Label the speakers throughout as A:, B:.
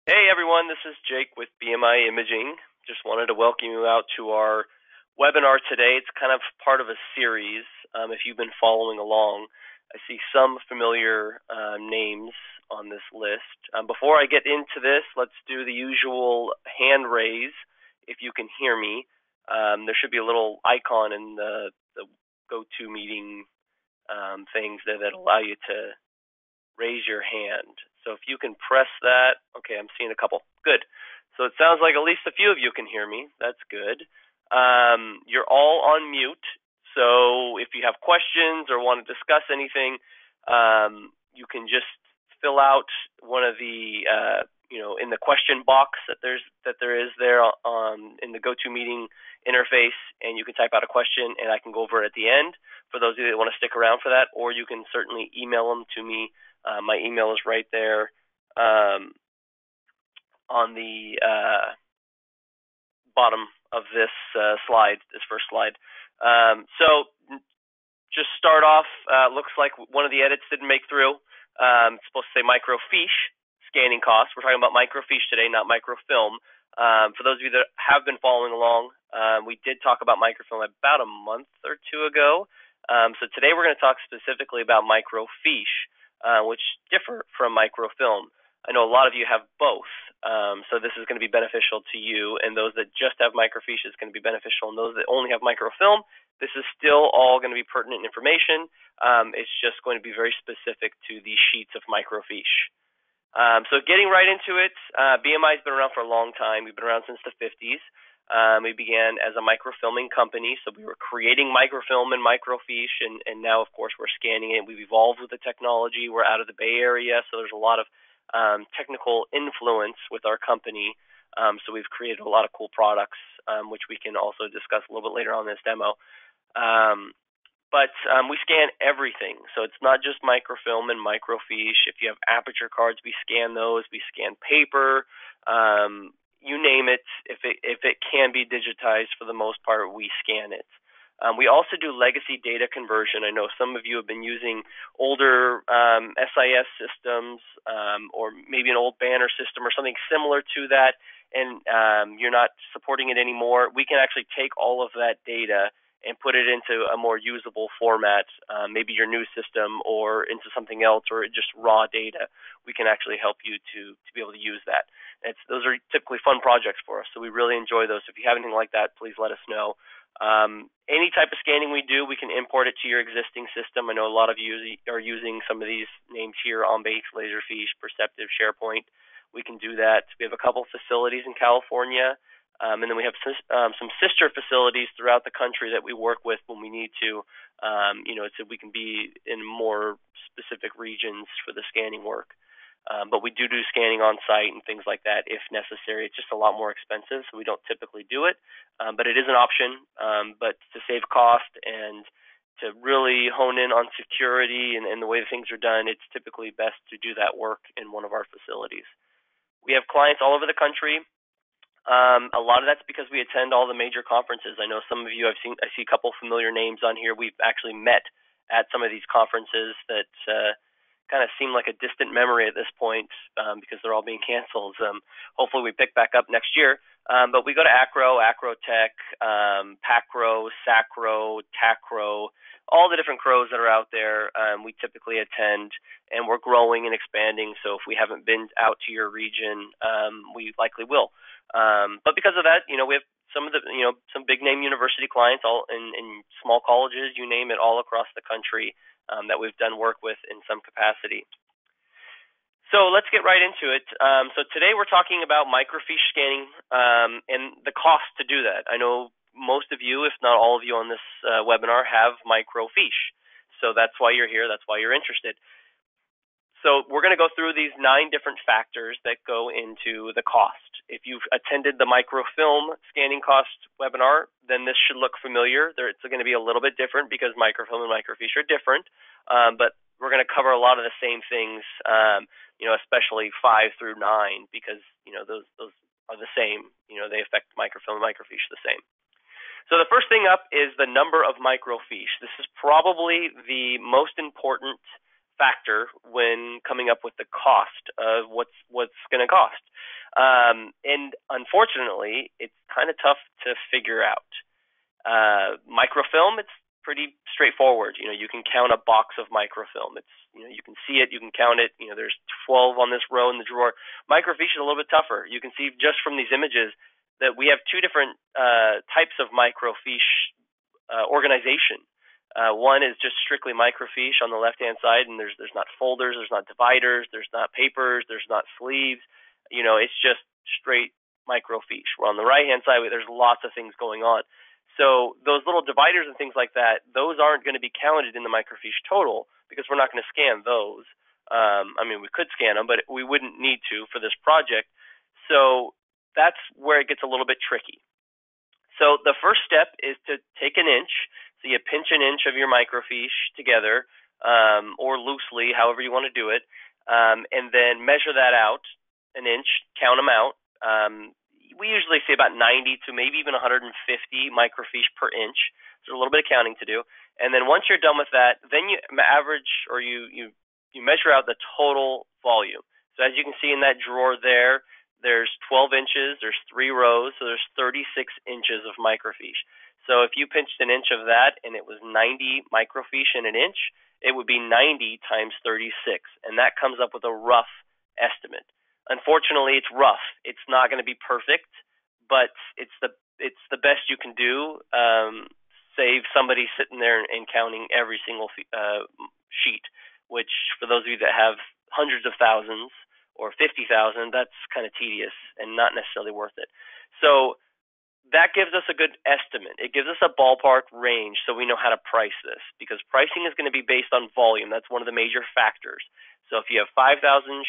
A: Hey everyone, this is Jake with BMI Imaging. Just wanted to welcome you out to our webinar today. It's kind of part of a series. If you've been following along, I see some familiar names on this list. Before I get into this, let's do the usual hand raise if you can hear me. There should be a little icon in the GoToMeeting things that allow you to raise your hand. So if you can press that, okay, I'm seeing a couple. Good. So it sounds like at least a few of you can hear me. That's good. You're all on mute. So if you have questions or want to discuss anything, you can just fill out one of the, in the question box that there is there in the GoToMeeting interface, and you can type out a question, and I can go over it at the end for those of you that want to stick around for that, or you can certainly email them to me. My email is right there on the bottom of this slide, this first slide. So just start off, looks like one of the edits didn't make through. It's supposed to say microfiche scanning costs. We're talking about microfiche today, not microfilm. For those of you that have been following along, we did talk about microfilm about a month or two ago. So today we're going to talk specifically about microfiche, which differ from microfilm. I know a lot of you have both, so this is going to be beneficial to you, and those that just have microfiche is going to be beneficial, and those that only have microfilm, this is still all going to be pertinent information. It's just going to be very specific to the sheets of microfiche. So getting right into it, BMI has been around for a long time. We've been around since the 50s. We began as a microfilming company, so we were creating microfilm and microfiche, and now, of course, we're scanning it. We've evolved with the technology. We're out of the Bay Area, so there's a lot of technical influence with our company. So we've created a lot of cool products, which we can also discuss a little bit later on in this demo. But we scan everything, so it's not just microfilm and microfiche. If you have aperture cards, we scan those. We scan paper, you name it. If it can be digitized, for the most part, we scan it. We also do legacy data conversion. I know some of you have been using older SIS systems, or maybe an old banner system or something similar to that, and you're not supporting it anymore. We can actually take all of that data and put it into a more usable format, maybe your new system, or into something else, or just raw data. We can actually help you to be able to use that. Those are typically fun projects for us, so we really enjoy those. If you have anything like that, please let us know. Any type of scanning we do, we can import it to your existing system. I know a lot of you are using some of these names here: Embase, Laserfiche, Perceptive, SharePoint. We can do that. We have a couple facilities in California, and then we have some sister facilities throughout the country that we work with when we need to, so we can be in more specific regions for the scanning work. But we do scanning on site and things like that if necessary. It's just a lot more expensive, so we don't typically do it. But it is an option. But to save cost and to really hone in on security and the way things are done, it's typically best to do that work in one of our facilities. We have clients all over the country. A lot of that's because we attend all the major conferences. I know some of you I see a couple familiar names on here. We've actually met at some of these conferences that kind of seem like a distant memory at this point, because they're all being canceled. Hopefully we pick back up next year. But we go to Acro, Acrotech, Pacro, Sacro, Tacro, all the different crows that are out there. We typically attend, and we're growing and expanding. So if we haven't been out to your region, we likely will. But because of that, we have some of the, some big name university clients, all in small colleges, you name it, all across the country, that we've done work with in some capacity. So let's get right into it. So today we're talking about microfiche scanning, and the cost to do that. I know most of you, if not all of you on this webinar, have microfiche. So that's why you're here. That's why you're interested. So we're going to go through these 9 different factors that go into the cost. If you've attended the microfilm scanning cost webinar, then this should look familiar. It's going to be a little bit different because microfilm and microfiche are different, but we're going to cover a lot of the same things, especially 5 through 9, because those are the same. They affect microfilm and microfiche the same. So the first thing up is the number of microfiche. This is probably the most important factor when coming up with the cost of what's going to cost. And unfortunately, it's kind of tough to figure out. Microfilm, it's pretty straightforward. You can count a box of microfilm. It's you can see it, you can count it. There's 12 on this row in the drawer. Microfiche is a little bit tougher. You can see just from these images that we have two different types of microfiche organization. One is just strictly microfiche on the left-hand side, and there's not folders, there's not dividers, there's not papers, there's not sleeves. It's just straight microfiche. Where on the right-hand side, there's lots of things going on. So those little dividers and things like that, those aren't going to be counted in the microfiche total because we're not going to scan those. We could scan them, but we wouldn't need to for this project. So that's where it gets a little bit tricky. So the first step is to take an inch. So you pinch an inch of your microfiche together, or loosely, however you want to do it, and then measure that out an inch, count them out. We usually say about 90 to maybe even 150 microfiche per inch. So there's a little bit of counting to do. And then once you're done with that, then you average or you measure out the total volume. So as you can see in that drawer there, there's 12 inches, there's 3 rows, so there's 36 inches of microfiche. So if you pinched an inch of that and it was 90 microfiche in an inch, it would be 90 times 36, and that comes up with a rough estimate. Unfortunately, it's rough. It's not going to be perfect, but it's the best you can do. Save somebody sitting there and counting every single sheet, which for those of you that have hundreds of thousands or 50,000, that's kind of tedious and not necessarily worth it. So that gives us a good estimate. It gives us a ballpark range so we know how to price this, because pricing is going to be based on volume. That's one of the major factors. So if you have 5,000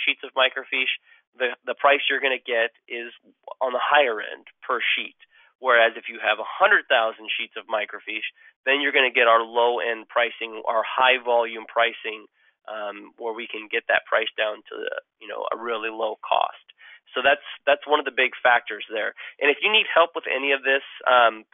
A: sheets of microfiche, the price you're going to get is on the higher end per sheet. Whereas if you have 100,000 sheets of microfiche, then you're going to get our low-end pricing, our high-volume pricing, where we can get that price down to a really low cost. So that's one of the big factors there. And if you need help with any of this,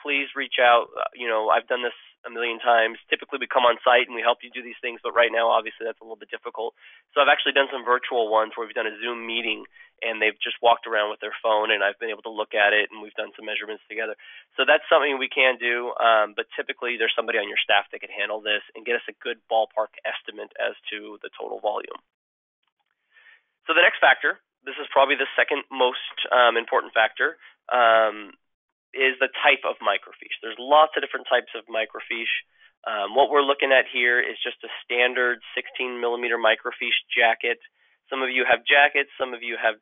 A: please reach out. I've done this a million times. Typically, we come on site and we help you do these things, but right now, obviously, that's a little bit difficult. So I've actually done some virtual ones where we've done a Zoom meeting, and they've just walked around with their phone, and I've been able to look at it, and we've done some measurements together. So that's something we can do, but typically there's somebody on your staff that can handle this and get us a good ballpark estimate as to the total volume. So the next factor, this is probably the second most important factor, is the type of microfiche. There's lots of different types of microfiche. What we're looking at here is just a standard 16 millimeter microfiche jacket. Some of you have jackets, some of you have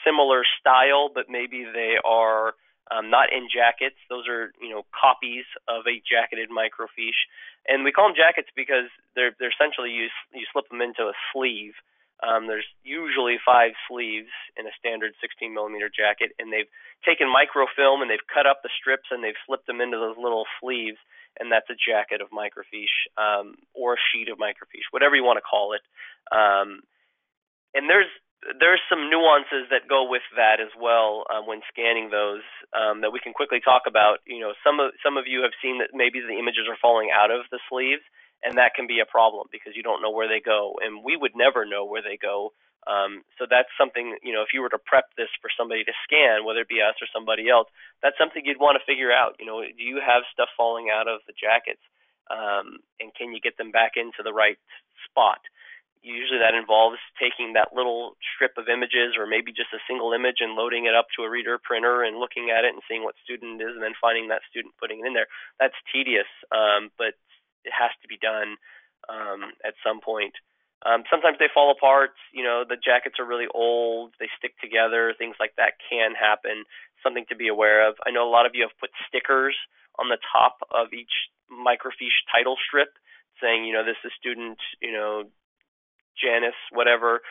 A: similar style, but maybe they are not in jackets. Those are copies of a jacketed microfiche, and we call them jackets because they're essentially you slip them into a sleeve. There's usually 5 sleeves in a standard 16 millimeter jacket, and they've taken microfilm and they've cut up the strips and they've slipped them into those little sleeves, and that's a jacket of microfiche, or a sheet of microfiche, whatever you want to call it. And there's some nuances that go with that as well when scanning those that we can quickly talk about. Some of you have seen that maybe the images are falling out of the sleeves, and that can be a problem because you don't know where they go, and we would never know where they go. So that's something, if you were to prep this for somebody to scan, whether it be us or somebody else, that's something you'd want to figure out. Do you have stuff falling out of the jackets, and can you get them back into the right spot? Usually that involves taking that little strip of images or maybe just a single image and loading it up to a reader printer and looking at it and seeing what student it is and then finding that student, putting it in there. That's tedious, but it has to be done at some point. Sometimes they fall apart. The jackets are really old. They stick together. Things like that can happen. Something to be aware of. I know a lot of you have put stickers on the top of each microfiche title strip saying, this is student, Janice, whatever.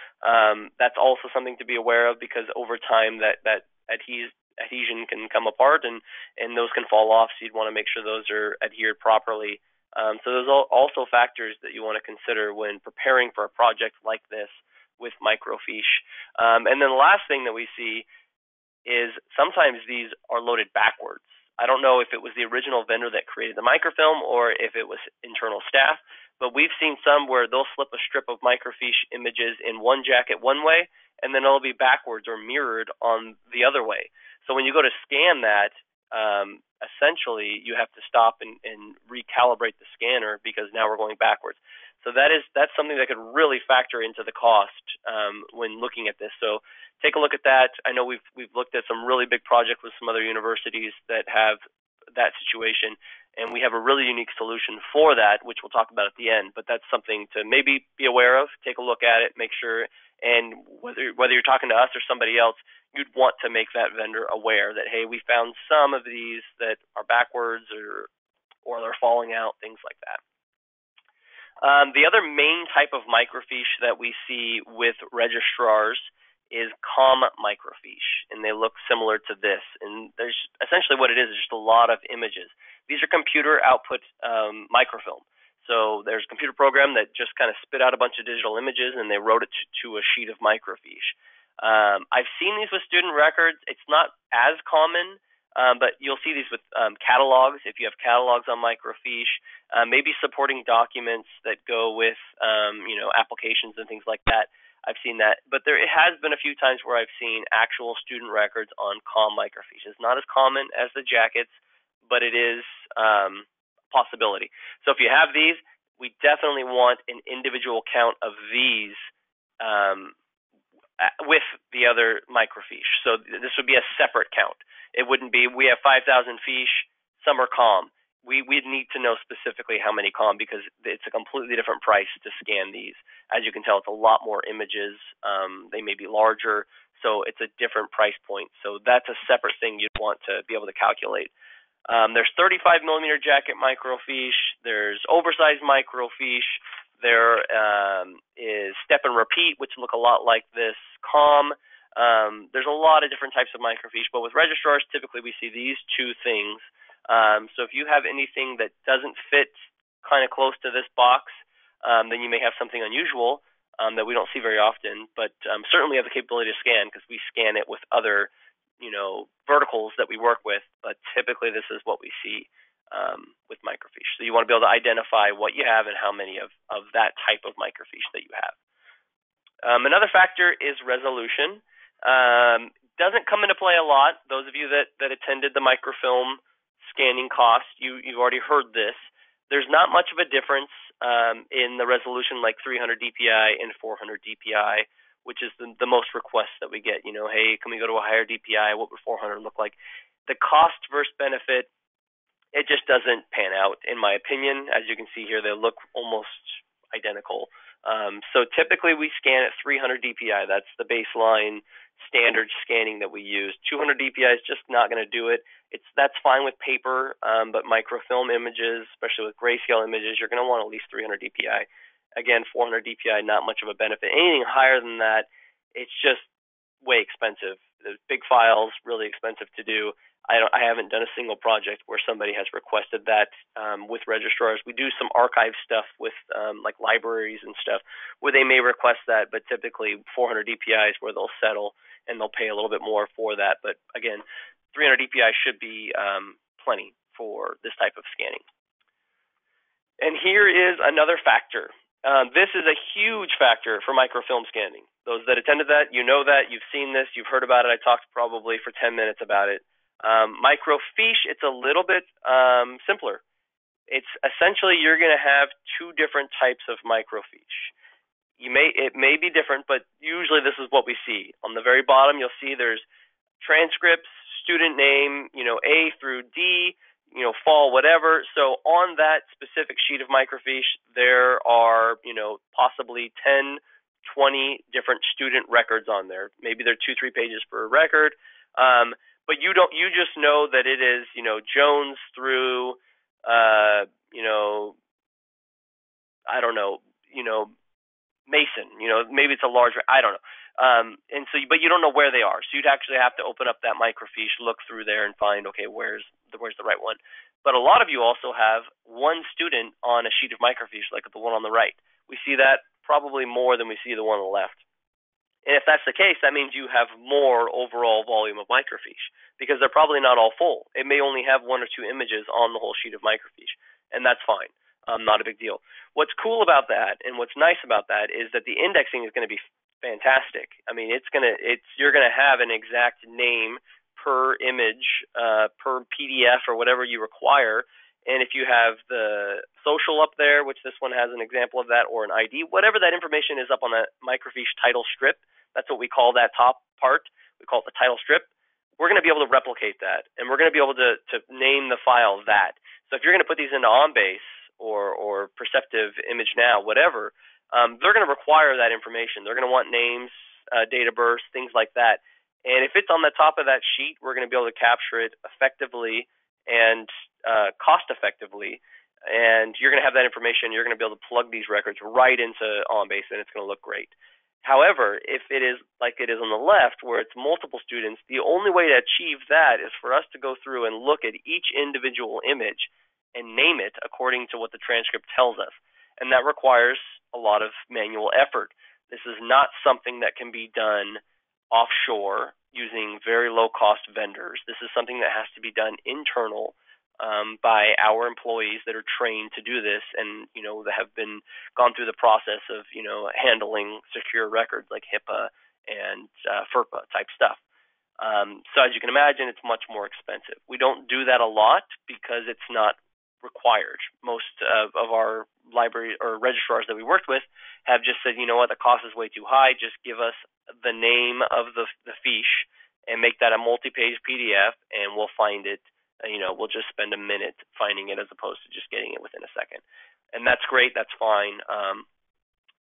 A: That's also something to be aware of because over time that adhesion can come apart and those can fall off, so you'd want to make sure those are adhered properly. So there's also factors that you want to consider when preparing for a project like this with microfiche. And then the last thing that we see is sometimes these are loaded backwards. I don't know if it was the original vendor that created the microfilm or if it was internal staff, but we've seen some where they'll slip a strip of microfiche images in one jacket one way, and then it'll be backwards or mirrored on the other way. So when you go to scan that, essentially you have to stop and recalibrate the scanner because now we're going backwards. So that's something that could really factor into the cost when looking at this. So take a look at that. I know we've looked at some really big projects with some other universities that have that situation, and we have a really unique solution for that, which we'll talk about at the end. But that's something to maybe be aware of. Take a look at it, make sure, and whether you're talking to us or somebody else, you'd want to make that vendor aware that, hey, we found some of these that are backwards or they're falling out, things like that. The other main type of microfiche that we see with registrars is COM microfiche, and they look similar to this. And there's essentially what it is just a lot of images. These are computer output microfilm. So there's a computer program that just kind of spit out a bunch of digital images, and they wrote it to a sheet of microfiche. I've seen these with student records. It's not as common, but you'll see these with catalogs. If you have catalogs on microfiche, maybe supporting documents that go with applications and things like that. I've seen that, but it has been a few times where I've seen actual student records on COM microfiche. It's not as common as the jackets, but it is a possibility. So if you have these, we definitely want an individual count of these with the other microfiche. So this would be a separate count. It wouldn't be, we have 5,000 fiche, some are COM. We'd need to know specifically how many COM because it's a completely different price to scan these. As you can tell, it's a lot more images. They may be larger, so it's a different price point. So that's a separate thing you'd want to be able to calculate. There's 35 millimeter jacket microfiche. There's oversized microfiche. There is step and repeat, which look a lot like this COM. There's a lot of different types of microfiche, but with registrars, typically we see these two things. So if you have anything that doesn't fit kind of close to this box, then you may have something unusual that we don't see very often, but certainly have the capability to scan because we scan it with other verticals that we work with, but typically this is what we see with microfiche. So you want to be able to identify what you have and how many of that type of microfiche that you have. Another factor is resolution. Doesn't come into play a lot. Those of you that attended the microfilm scanning cost, you've already heard this. There's not much of a difference in the resolution like 300 DPI and 400 DPI, which is the most requests that we get. Hey, can we go to a higher DPI? What would 400 look like? The cost versus benefit, it just doesn't pan out, in my opinion. As you can see here, they look almost identical. So typically we scan at 300 DPI. That's the baseline standard scanning that we use. 200 DPI is just not going to do it. That's fine with paper, but microfilm images, especially with grayscale images, you're going to want at least 300 DPI. Again, 400 DPI, not much of a benefit. Anything higher than that, it's just way expensive. The big files, really expensive to do. I haven't done a single project where somebody has requested that with registrars. We do some archive stuff with like libraries and stuff where they may request that, but typically 400 DPI is where they'll settle and they'll pay a little bit more for that. But again, 300 DPI should be plenty for this type of scanning. And here is another factor. This is a huge factor for microfilm scanning. Those that attended that, you know that, you've seen this, you've heard about it. I talked probably for 10 minutes about it. Microfiche, it's a little bit simpler. It's essentially you're going to have two different types of microfiche. It may be different, but usually this is what we see. On the very bottom, you'll see there's transcripts, student name, A through D, fall, whatever. So on that specific sheet of microfiche, there are, possibly 10, 20 different student records on there. Maybe they're 2-3 pages per record. But you just know that it is, Jones through, I don't know, Mason, maybe it's a large, I don't know. And so, but you don't know where they are. So you'd actually have to open up that microfiche, look through there and find, okay, where's the right one? But a lot of you also have one student on a sheet of microfiche, like the one on the right. We see that probably more than we see the one on the left. And if that's the case, that means you have more overall volume of microfiche because they're probably not all full. It may only have 1 or 2 images on the whole sheet of microfiche, and that's fine. Not a big deal. What's cool about that and what's nice about that is that the indexing is going to be fantastic. I mean, you're going to have an exact name per image, per PDF or whatever you require. And if you have the social up there, which this one has an example of that, or an ID, whatever that information is up on that Microfiche title strip, that's what we call that top part. We call it the title strip. We're going to be able to replicate that, and we're going to be able to name the file that. So if you're going to put these into OnBase or Perceptive Image Now, whatever, they're going to require that information. They're going to want names, date of birth, things like that. And if it's on the top of that sheet, we're going to be able to capture it effectively and cost effectively. And you're going to have that information. You're going to be able to plug these records right into OnBase, and it's going to look great. However, if it is like it is on the left, where it's multiple students, the only way to achieve that is for us to go through and look at each individual image and name it according to what the transcript tells us. And that requires a lot of manual effort. This is not something that can be done offshore using very low-cost vendors. This is something that has to be done internal by our employees that are trained to do this, and that have been gone through the process of handling secure records like HIPAA and FERPA type stuff. So as you can imagine, it's much more expensive. We don't do that a lot because it's not required. Most of our library or registrars that we worked with have just said, the cost is way too high. Just give us the name of the fiche and make that a multi-page PDF, and we'll find it. We'll just spend a minute finding it as opposed to just getting it within a second. And that's great. That's fine.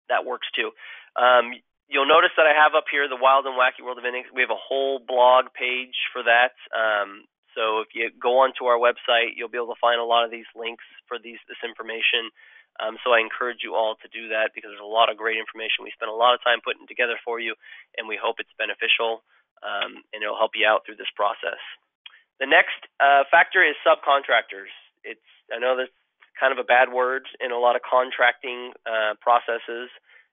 A: That works too. You'll notice that I have up here the Wild and Wacky World of Index. We have a whole blog page for that. So if you go onto our website, you'll be able to find a lot of these links for this information. So I encourage you all to do that because there's a lot of great information. We spend a lot of time putting together for you, and we hope it's beneficial, and it'll help you out through this process. The next factor is subcontractors. I know that's kind of a bad word in a lot of contracting processes.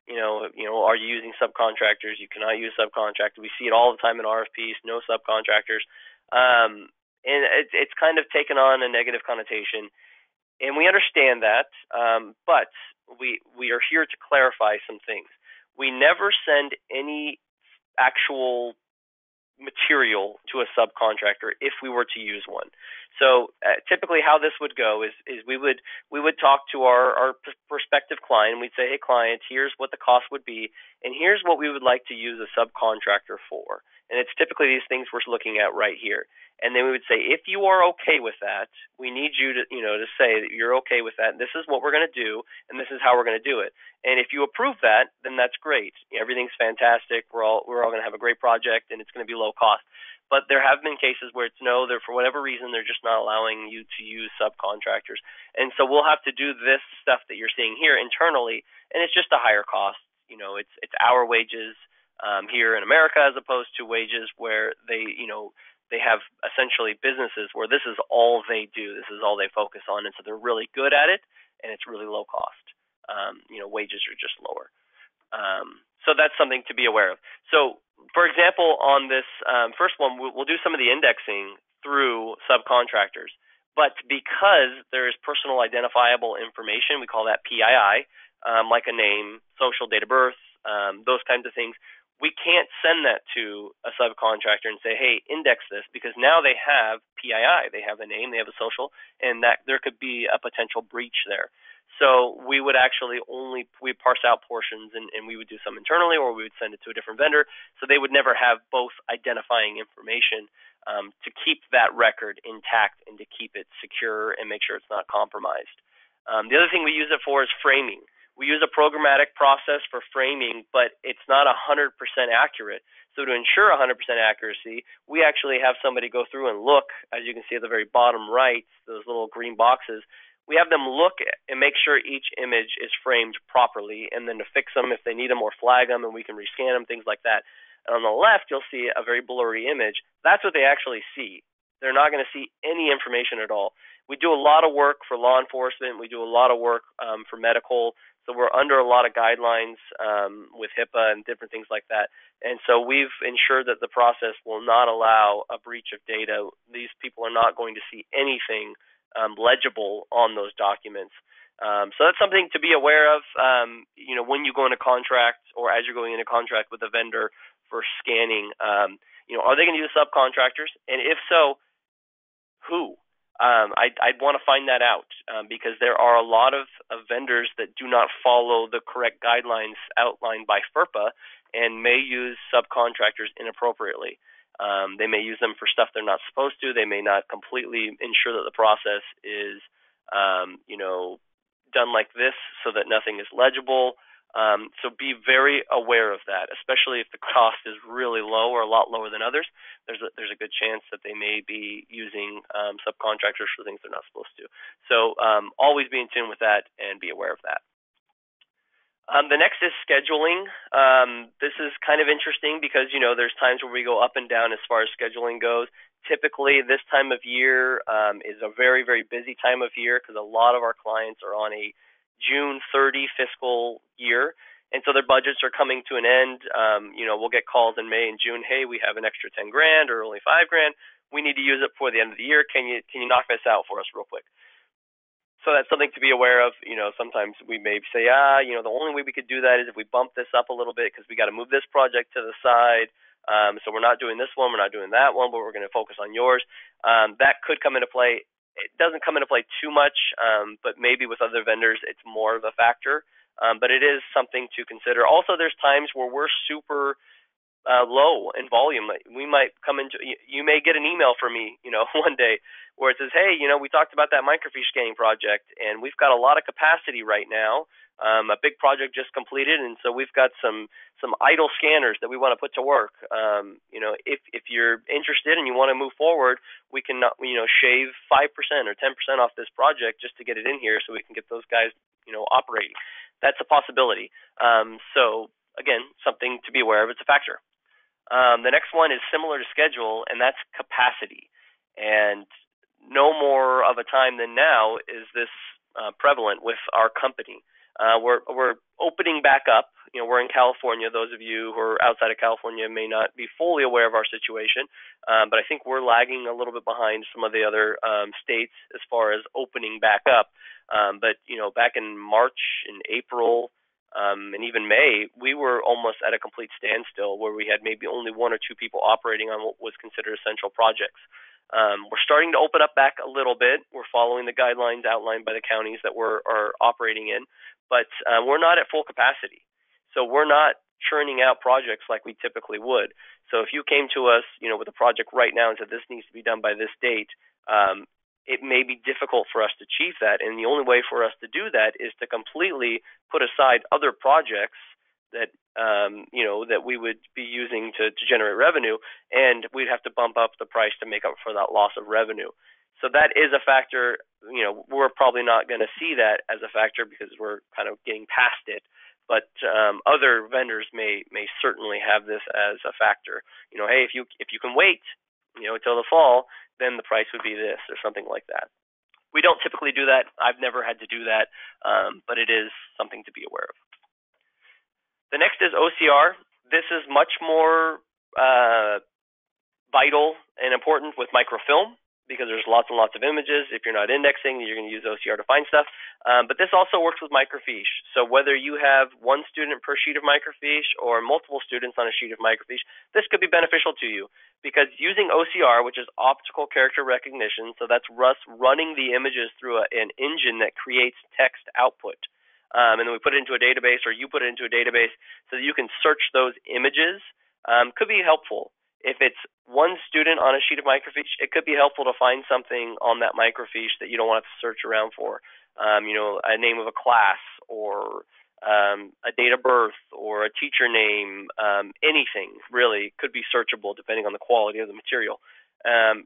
A: Are you using subcontractors? You cannot use subcontractors. We see it all the time in RFPs, no subcontractors. And it's kind of taken on a negative connotation. And we understand that, but we are here to clarify some things. We never send any actual material to a subcontractor if we were to use one. So typically how this would go is we would talk to our prospective client, and we'd say, hey client, here's what the cost would be, and here's what we would like to use a subcontractor for. And it's typically these things we're looking at right here. And then we would say, if you are okay with that, we need you to say that you're okay with that. This is what we're going to do, and this is how we're going to do it. And if you approve that, then that's great. Everything's fantastic. We're all going to have a great project, and it's going to be low cost. But there have been cases where they're for whatever reason they're just not allowing you to use subcontractors, and so we'll have to do this stuff that you're seeing here internally, and it's just a higher cost. It's our wages here in America as opposed to wages where they have essentially businesses where this is all they do, this is all they focus on, and so they're really good at it, and it's really low cost. Wages are just lower. So that's something to be aware of. So, for example, on this first one, we'll do some of the indexing through subcontractors, but because there is personal identifiable information, we call that PII, like a name, social, date of birth, those kinds of things, we can't send that to a subcontractor and say, hey, index this, because now they have PII. They have a name, they have a social, and that there could be a potential breach there. So we would actually we parse out portions, and we would do some internally, or we would send it to a different vendor, so they would never have both identifying information to keep that record intact and to keep it secure and make sure it's not compromised. The other thing we use it for is framing. We use a programmatic process for framing, but it's not 100% accurate. So to ensure 100% accuracy, we actually have somebody go through and look, as you can see at the very bottom right, those little green boxes. We have them look and make sure each image is framed properly, and then to fix them if they need them or flag them, and we can rescan them, things like that. And on the left, you'll see a very blurry image. That's what they actually see. They're not going to see any information at all. We do a lot of work for law enforcement. We do a lot of work for medical. So we're under a lot of guidelines with HIPAA and different things like that. And so we've ensured that the process will not allow a breach of data. These people are not going to see anything legible on those documents. So that's something to be aware of, when you go into contract or as you're going into contract with a vendor for scanning. Are they going to use subcontractors? And if so, who? I'd want to find that out because there are a lot of vendors that do not follow the correct guidelines outlined by FERPA and may use subcontractors inappropriately. They may use them for stuff they're not supposed to. They may not completely ensure that the process is, done like this so that nothing is legible. So be very aware of that, especially if the cost is really low or a lot lower than others. There's a good chance that they may be using subcontractors for things they're not supposed to. So always be in tune with that and be aware of that. The next is scheduling. This is kind of interesting because, there's times where we go up and down as far as scheduling goes. Typically, this time of year is a very, very busy time of year because a lot of our clients are on a June 30 fiscal year, and so their budgets are coming to an end. We'll get calls in May and June. Hey, we have an extra 10 grand or only 5 grand. We need to use it before the end of the year. Can you knock this out for us real quick? So that's something to be aware of. Sometimes we may say, the only way we could do that is if we bump this up a little bit because we got to move this project to the side. So we're not doing this one, we're not doing that one, but we're going to focus on yours. That could come into play. It doesn't come into play too much, but maybe with other vendors it's more of a factor. But it is something to consider. Also, there's times where we're super low in volume. We might come into, you may get an email from me, one day where it says, hey, we talked about that microfiche scanning project, and we've got a lot of capacity right now. A big project just completed, and so we've got some idle scanners that we want to put to work. If you're interested and you want to move forward, we can shave 5% or 10% off this project just to get it in here, so we can get those guys operating. That's a possibility. So again, something to be aware of. It's a factor. The next one is similar to schedule, and that's capacity. And no more of a time than now is this prevalent with our company. We're opening back up. We're in California. Those of you who are outside of California may not be fully aware of our situation, but I think we're lagging a little bit behind some of the other states as far as opening back up. But back in March and April, and even May, we were almost at a complete standstill where we had maybe only 1 or 2 people operating on what was considered essential projects. We're starting to open up back a little bit. We're following the guidelines outlined by the counties that we're operating in, but we're not at full capacity. So we're not churning out projects like we typically would. So if you came to us, with a project right now and said this needs to be done by this date, it may be difficult for us to achieve that. And the only way for us to do that is to completely put aside other projects that that we would be using to generate revenue, and we'd have to bump up the price to make up for that loss of revenue. So that is a factor. We're probably not going to see that as a factor because we're kind of getting past it. But other vendors may certainly have this as a factor. Hey, if you can wait, till the fall, then the price would be this or something like that. We don't typically do that. I've never had to do that, but it is something to be aware of. The next is OCR. This is much more vital and important with microfilm because there's lots and lots of images. If you're not indexing, you're going to use OCR to find stuff. But this also works with microfiche. So whether you have 1 student per sheet of microfiche or multiple students on a sheet of microfiche, this could be beneficial to you because using OCR, which is optical character recognition, so that's us running the images through an engine that creates text output. And then we put it into a database, or you put it into a database so that you can search those images, could be helpful. If it's 1 student on a sheet of microfiche, it could be helpful to find something on that microfiche that you don't want to search around for. A name of a class or a date of birth or a teacher name, anything really could be searchable depending on the quality of the material.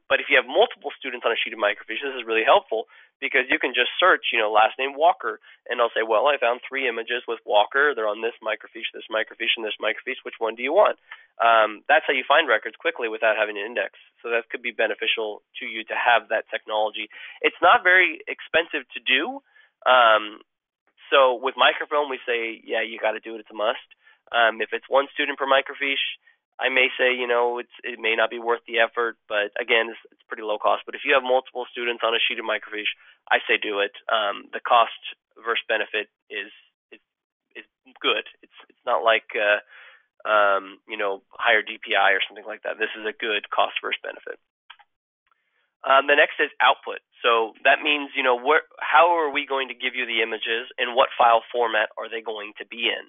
A: But if you have multiple students on a sheet of microfiche, this is really helpful because you can just search, last name Walker, and they'll say, well, I found 3 images with Walker. They're on this microfiche, and this microfiche. Which one do you want? That's how you find records quickly without having an index. So that could be beneficial to you to have that technology. It's not very expensive to do. So with microfilm, we say, yeah, you got to do it. It's a must. If it's 1 student per microfiche, I may say, it may not be worth the effort, but again, it's pretty low cost. But if you have multiple students on a sheet of microfiche, I say do it. The cost versus benefit is good. It's not like higher DPI or something like that. This is a good cost versus benefit. The next is output. So that means, how are we going to give you the images and what file format are they going to be in?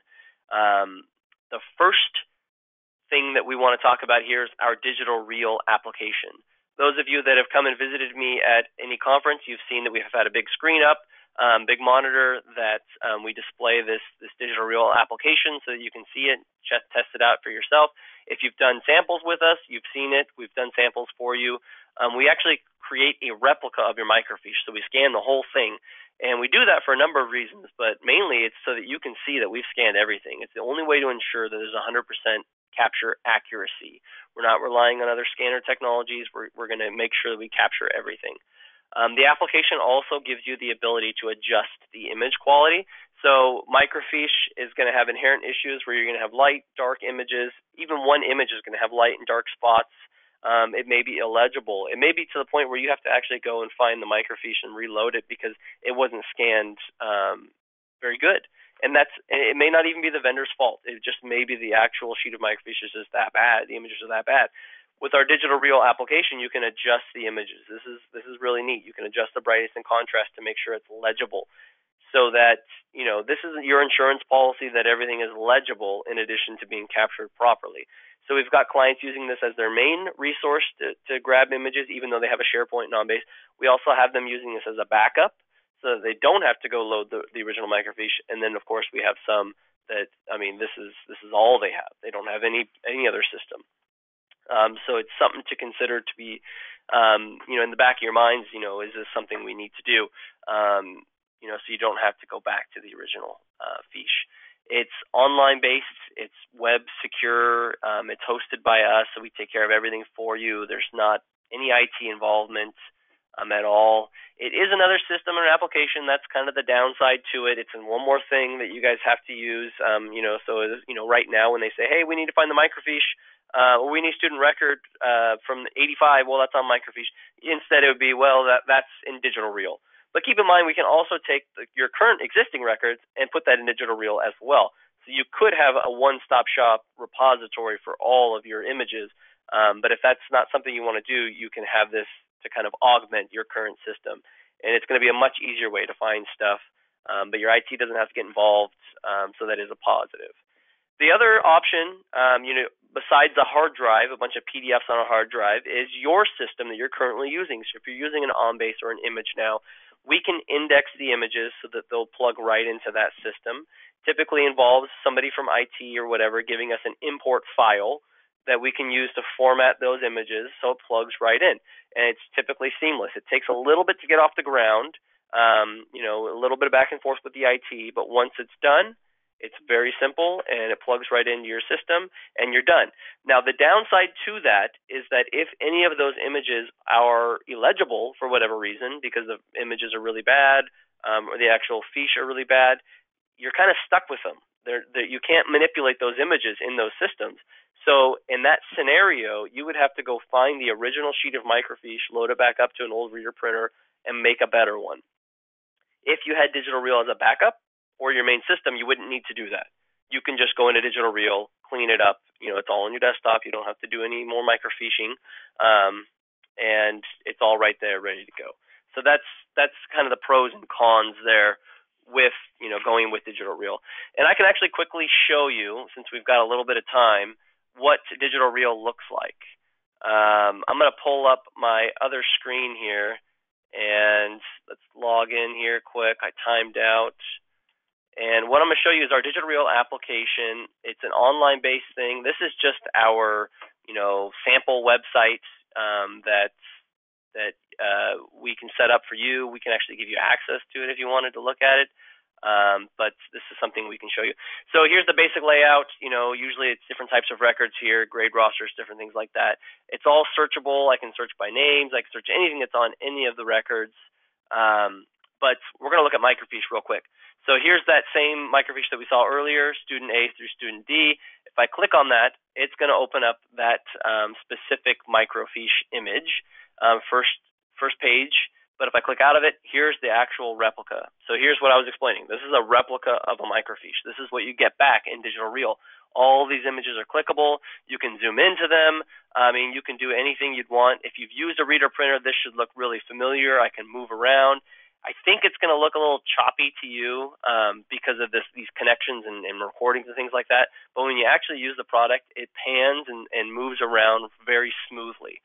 A: The first thing that we want to talk about here is our digital reel application. Those of you that have come and visited me at any conference, you've seen that we have had a big screen up, big monitor that we display this digital reel application so that you can see it, test it out for yourself. If you've done samples with us, you've seen it. We've done samples for you. We actually create a replica of your microfiche, so we scan the whole thing. And we do that for a number of reasons, but mainly it's so that you can see that we've scanned everything. It's the only way to ensure that there's 100% capture accuracy. We're not relying on other scanner technologies. We're going to make sure that we capture everything. The application also gives you the ability to adjust the image quality. So Microfiche is going to have inherent issues where you're going to have light, dark images. Even one image is going to have light and dark spots. It may be illegible. It may be to the point where you have to actually go and find the microfiche and reload it because it wasn't scanned very good. And it may not even be the vendor's fault. It just may be the actual sheet of microfiche is just that bad. The images are that bad. With our digital reel application, you can adjust the images. This is really neat. You can adjust the brightness and contrast to make sure it's legible, so that this is your insurance policy that everything is legible in addition to being captured properly. So we've got clients using this as their main resource to grab images, even though they have a SharePoint non-base. We also have them using this as a backup, so that they don't have to go load the original microfiche. And then, of course, we have some that, this is all they have. They don't have any other system. So it's something to consider to be, in the back of your minds. Is this something we need to do? So you don't have to go back to the original fiche. It's online based. It's web secure. It's hosted by us, so we take care of everything for you. There's not any IT involvement at all. It is another system or application. That's kind of the downside to it. It's one more thing that you guys have to use. Right now when they say, hey, we need to find the microfiche, or we need student record from 85, well, that's on microfiche. Instead, it would be, well, that's in digital reel. But keep in mind, we can also take your current existing records and put that in digital reel as well. So you could have a one-stop shop repository for all of your images. But if that's not something you want to do, you can have this to kind of augment your current system. And it's going to be a much easier way to find stuff. But your IT doesn't have to get involved, so that is a positive. The other option, besides a hard drive, a bunch of PDFs on a hard drive, is your system that you're currently using. So if you're using an on-base or an image now, we can index the images so that they'll plug right into that system. Typically involves somebody from IT or whatever giving us an import file that we can use to format those images so it plugs right in. And it's typically seamless. It takes a little bit to get off the ground, a little bit of back and forth with the IT, but once it's done, it's very simple, and it plugs right into your system, and you're done. Now, the downside to that is that if any of those images are illegible for whatever reason, because the images are really bad or the actual fiche are really bad, you're kind of stuck with them. You can't manipulate those images in those systems. So in that scenario, you would have to go find the original sheet of microfiche, load it back up to an old reader printer, and make a better one. If you had digital reel as a backup, or your main system, you wouldn't need to do that. You can just go into digital reel, clean it up. It's all on your desktop. You don't have to do any more microfiching, and it's all right there, ready to go. So that's kind of the pros and cons there with going with digital reel. And I can actually quickly show you, since we've got a little bit of time, what digital reel looks like. I'm going to pull up my other screen here, and let's log in here quick. I timed out. And what I'm going to show you is our digital reel application. It's an online-based thing. This is just our, sample website that we can set up for you. We can actually give you access to it if you wanted to look at it. But this is something we can show you. So here's the basic layout. Usually it's different types of records here, grade rosters, different things like that. It's all searchable. I can search by names. I can search anything that's on any of the records. But we're going to look at microfiche real quick. So here's that same microfiche that we saw earlier, student A through student D. If I click on that, it's going to open up that specific microfiche image. First page, But if I click out of it, here's the actual replica. So here's what I was explaining. This is a replica of a microfiche. This is what you get back in digital reel. All these images are clickable. You can zoom into them. I mean, you can do anything you'd want. If you've used a reader printer, this should look really familiar. I can move around. I think it's going to look a little choppy to you because of these connections and recordings and things like that. But when you actually use the product, it pans and moves around very smoothly.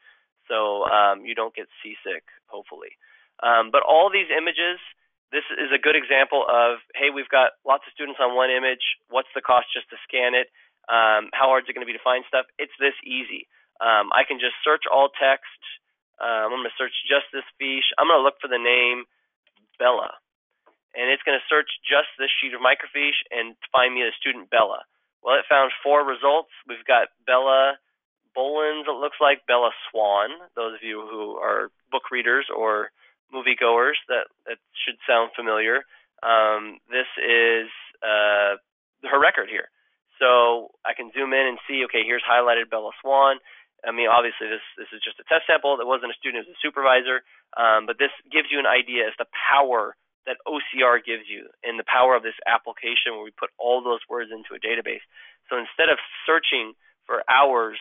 A: So you don't get seasick, hopefully. But all these images, this is a good example of, hey, we've got lots of students on one image. What's the cost just to scan it? How hard is it going to be to find stuff? It's this easy. I can just search all text. I'm going to search just this fiche. I'm going to look for the name Bella. And it's going to search just this sheet of microfiche and find me the student Bella. Well, it found 4 results. We've got Bella Bolins, it looks like, Bella Swan. Those of you who are book readers or moviegoers, that should sound familiar. This is her record here. So I can zoom in and see, okay, here's highlighted Bella Swan. I mean, obviously, this is just a test sample. That wasn't a student, it was a supervisor. But this gives you an idea as the power that OCR gives you and the power of this application where we put all those words into a database. So instead of searching for hours,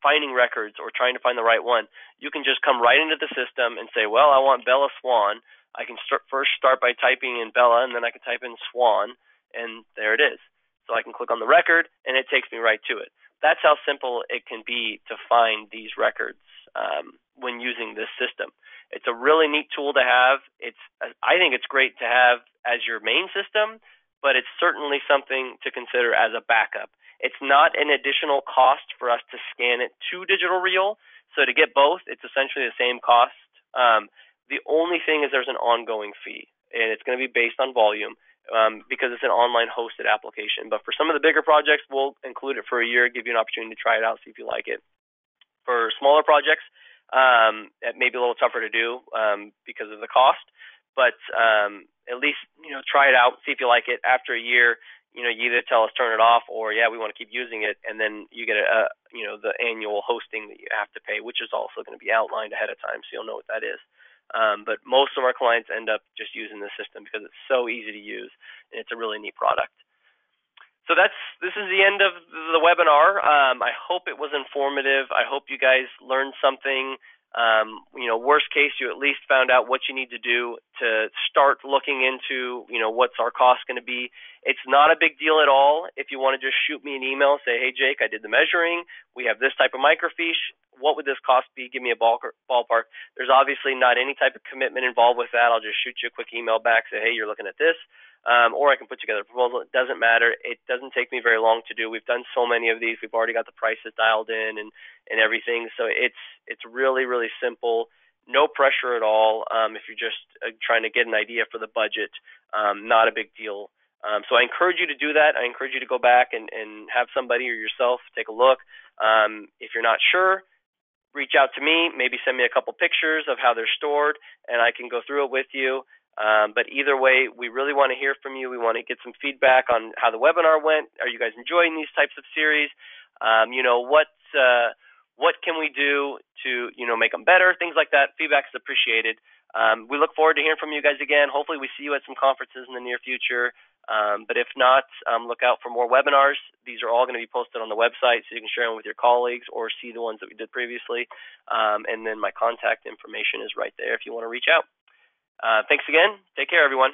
A: finding records or trying to find the right one, you can just come right into the system and say, well, I want Bella Swan. I can first start by typing in Bella, and then I can type in Swan, and there it is. So I can click on the record, and it takes me right to it. That's how simple it can be to find these records when using this system. It's a really neat tool to have. I think it's great to have as your main system, but it's certainly something to consider as a backup. It's not an additional cost for us to scan it to digital reel. So to get both, it's essentially the same cost. The only thing is there's an ongoing fee, and it's going to be based on volume because it's an online hosted application. But for some of the bigger projects, we'll include it for a year, give you an opportunity to try it out, see if you like it. For smaller projects, it may be a little tougher to do because of the cost, but at least try it out, see if you like it. After a year, you either tell us turn it off, or yeah, we want to keep using it, and then you get the annual hosting that you have to pay, which is also going to be outlined ahead of time, so you'll know what that is. But most of our clients end up just using the system because it's so easy to use, and it's a really neat product. So this is the end of the webinar. I hope it was informative. I hope you guys learned something. Worst case, you at least found out what you need to do to start looking into, what's our cost going to be. It's not a big deal at all. If you want to just shoot me an email, say, hey, Jake, I did the measuring. We have this type of microfiche. What would this cost be? Give me a ballpark. There's obviously not any type of commitment involved with that. I'll just shoot you a quick email back, say, hey, you're looking at this. Or I can put together a proposal. It doesn't matter. It doesn't take me very long to do. We've done so many of these. We've already got the prices dialed in and everything. So it's really, really simple. No pressure at all. If you're just trying to get an idea for the budget, not a big deal. So I encourage you to do that. I encourage you to go back and have somebody or yourself take a look. If you're not sure, reach out to me. Maybe send me a couple pictures of how they're stored, and I can go through it with you. But either way, we really want to hear from you. We want to get some feedback on how the webinar went. Are you guys enjoying these types of series? What can we do to make them better? Things like that. Feedback is appreciated. We look forward to hearing from you guys again. Hopefully we see you at some conferences in the near future. But if not, look out for more webinars. These are all going to be posted on the website, so you can share them with your colleagues or see the ones that we did previously. And then my contact information is right there if you want to reach out. Thanks again. Take care, everyone.